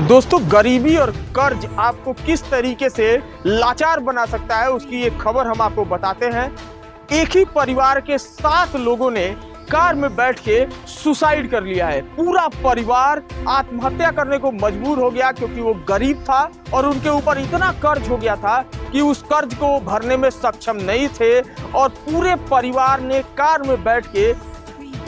दोस्तों, गरीबी और कर्ज आपको किस तरीके से लाचार बना सकता है, उसकी एक खबर हम आपको बताते हैं। एक ही परिवार के 7 लोगों ने कार में बैठ के सुसाइड कर लिया है। पूरा परिवार आत्महत्या करने को मजबूर हो गया क्योंकि वो गरीब था और उनके ऊपर इतना कर्ज हो गया था कि उस कर्ज को भरने में सक्षम नहीं थे और पूरे परिवार ने कार में बैठ के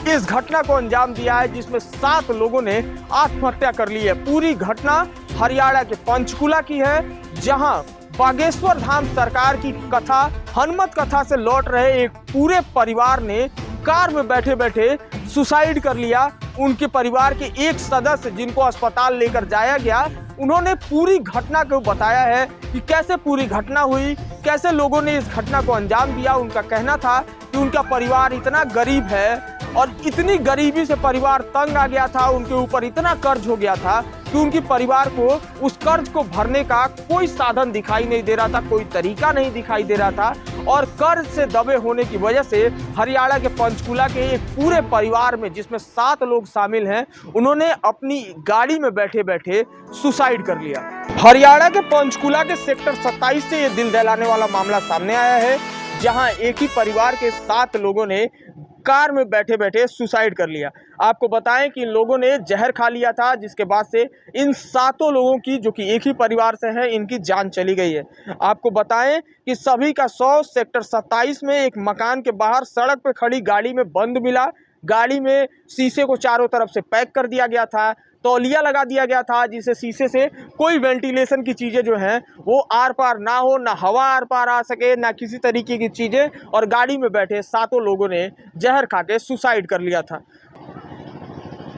इस घटना को अंजाम दिया है, जिसमें 7 लोगों ने आत्महत्या कर ली है। पूरी घटना हरियाणा के पंचकुला की है, जहां बागेश्वर धाम सरकार की कथा, हनुमत कथा से लौट रहे एक पूरे परिवार ने कार में बैठे बैठे सुसाइड कर लिया। उनके परिवार के एक सदस्य जिनको अस्पताल लेकर जाया गया, उन्होंने पूरी घटना को बताया है कि कैसे पूरी घटना हुई, कैसे लोगों ने इस घटना को अंजाम दिया। उनका कहना था कि उनका परिवार इतना गरीब है और इतनी गरीबी से परिवार तंग आ गया था, उनके ऊपर इतना कर्ज हो गया था कि उनके परिवार को उस कर्ज को भरने का कोई साधन दिखाई नहीं दे रहा था, कोई तरीका नहीं दिखाई दे रहा था। और कर्ज से दबे होने की वजह से हरियाणा के पंचकुला के एक पूरे परिवार में, जिसमें 7 लोग शामिल हैं, उन्होंने अपनी गाड़ी में बैठे बैठे सुसाइड कर लिया। हरियाणा के पंचकुला के सेक्टर 27 से ये दिल दहलाने वाला मामला सामने आया है, जहां एक ही परिवार के 7 लोगों ने कार में बैठे बैठे सुसाइड कर लिया। आपको बताएं कि इन लोगों ने जहर खा लिया था, जिसके बाद से इन 7 लोगों की, जो कि एक ही परिवार से हैं, इनकी जान चली गई है। आपको बताएं कि सभी का शव सेक्टर 27 में एक मकान के बाहर सड़क पे खड़ी गाड़ी में बंद मिला। गाड़ी में शीशे को चारों तरफ से पैक कर दिया गया था, तौलिया लगा दिया गया था, जिससे शीशे से कोई वेंटिलेशन की चीज़ें जो हैं वो आर पार ना हो, ना हवा आर पार आ सके, ना किसी तरीके की चीज़ें। और गाड़ी में बैठे 7 लोगों ने जहर खा के सुसाइड कर लिया था।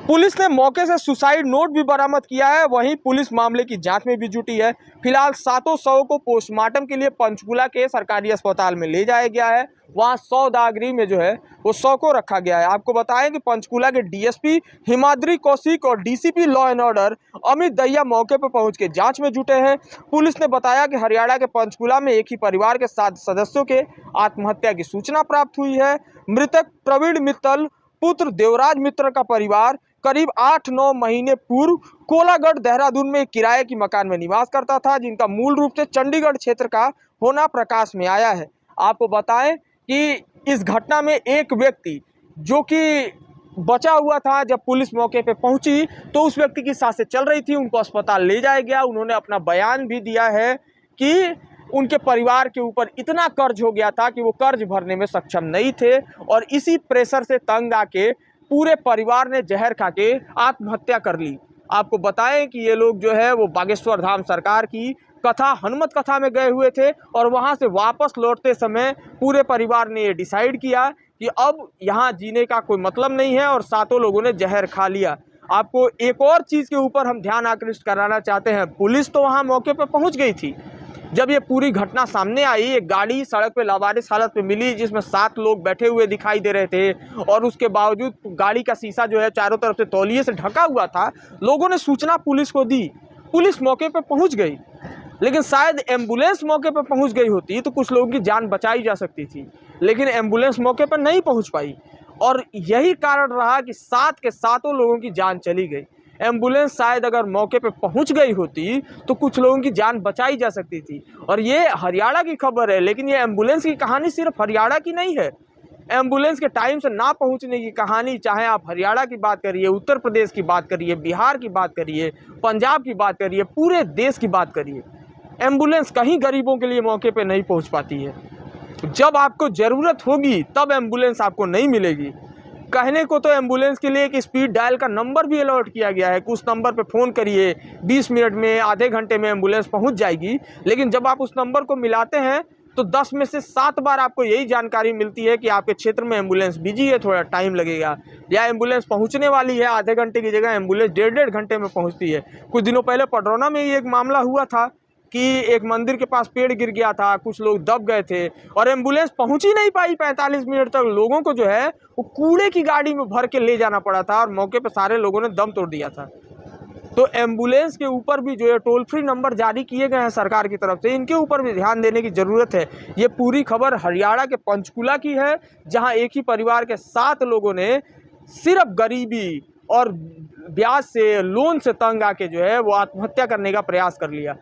पुलिस ने मौके से सुसाइड नोट भी बरामद किया है। वहीं पुलिस मामले की जांच में भी जुटी है। फिलहाल 7 शवों को पोस्टमार्टम के लिए पंचकुला के सरकारी अस्पताल में ले जाया गया है। वहां 100 दागरी में जो है वो 100 को रखा गया है। आपको बताएं कि पंचकुला के डीएसपी हिमाद्री कौशिक और DCP law and order Amit Dahiya मौके पर पहुंच के जांच में जुटे हैं। पुलिस ने बताया कि हरियाणा के पंचकुला में एक ही परिवार के 7 सदस्यों के आत्महत्या की सूचना प्राप्त हुई है। मृतक प्रवीण मित्तल पुत्र देवराज मित्र का परिवार करीब 8-9 महीने पूर्व कोलागढ़ देहरादून में एक किराए की मकान में निवास करता था, जिनका मूल रूप से चंडीगढ़ क्षेत्र का होना प्रकाश में आया है। आपको बताएं कि इस घटना में एक व्यक्ति जो कि बचा हुआ था, जब पुलिस मौके पे पहुंची तो उस व्यक्ति की सांसें चल रही थी, उनको अस्पताल ले जाया गया। उन्होंने अपना बयान भी दिया है कि उनके परिवार के ऊपर इतना कर्ज हो गया था कि वो कर्ज भरने में सक्षम नहीं थे और इसी प्रेशर से तंग आके पूरे परिवार ने जहर खा के आत्महत्या कर ली। आपको बताएं कि ये लोग जो है वो बागेश्वर धाम सरकार की कथा, हनुमत कथा में गए हुए थे और वहां से वापस लौटते समय पूरे परिवार ने ये डिसाइड किया कि अब यहाँ जीने का कोई मतलब नहीं है और 7 लोगों ने जहर खा लिया। आपको एक और चीज़ के ऊपर हम ध्यान आकृष्ट कराना चाहते हैं। पुलिस तो वहाँ मौके पर पहुँच गई थी। जब ये पूरी घटना सामने आई, एक गाड़ी सड़क पे लावारिस हालत में मिली, जिसमें 7 लोग बैठे हुए दिखाई दे रहे थे और उसके बावजूद गाड़ी का शीशा जो है चारों तरफ से तौलिए से ढका हुआ था। लोगों ने सूचना पुलिस को दी, पुलिस मौके पे पहुंच गई, लेकिन शायद एम्बुलेंस मौके पे पहुंच गई होती तो कुछ लोगों की जान बचाई जा सकती थी, लेकिन एम्बुलेंस मौके पर नहीं पहुँच पाई और यही कारण रहा कि 7 के 7 लोगों की जान चली गई। एम्बुलेंस शायद अगर मौके पे पहुंच गई होती तो कुछ लोगों की जान बचाई जा सकती थी। और ये हरियाणा की खबर है, लेकिन ये एम्बुलेंस की कहानी सिर्फ हरियाणा की नहीं है। एम्बुलेंस के टाइम से ना पहुंचने की कहानी, चाहे आप हरियाणा की बात करिए, उत्तर प्रदेश की बात करिए, बिहार की बात करिए, पंजाब की बात करिए, पूरे देश की बात करिए, एम्बुलेंस कहीं गरीबों के लिए मौके पर नहीं पहुँच पाती है। जब आपको ज़रूरत होगी तब एम्बुलेंस आपको नहीं मिलेगी। कहने को तो एम्बुलेंस के लिए एक स्पीड डायल का नंबर भी अलॉट किया गया है कि उस नंबर पे फ़ोन करिए, 20 मिनट में, आधे घंटे में एम्बुलेंस पहुंच जाएगी। लेकिन जब आप उस नंबर को मिलाते हैं तो 10 में से 7 बार आपको यही जानकारी मिलती है कि आपके क्षेत्र में एम्बुलेंस बिजी है, थोड़ा टाइम लगेगा, या एम्बुलेंस पहुंचने वाली है, आधे घंटे की जगह एम्बुलेंस 1.5 घंटे में पहुँचती है। कुछ दिनों पहले पडरौना में ही एक मामला हुआ था कि एक मंदिर के पास पेड़ गिर गया था, कुछ लोग दब गए थे और एम्बुलेंस पहुंच ही नहीं पाई। 45 मिनट तक लोगों को जो है वो कूड़े की गाड़ी में भर के ले जाना पड़ा था और मौके पे सारे लोगों ने दम तोड़ दिया था। तो एम्बुलेंस के ऊपर भी जो है टोल फ्री नंबर जारी किए गए हैं सरकार की तरफ से, इनके ऊपर भी ध्यान देने की ज़रूरत है। ये पूरी खबर हरियाणा के पंचकुला की है, जहाँ एक ही परिवार के 7 लोगों ने सिर्फ गरीबी, और ब्याज से लोन से तंग आके जो है वो आत्महत्या करने का प्रयास कर लिया।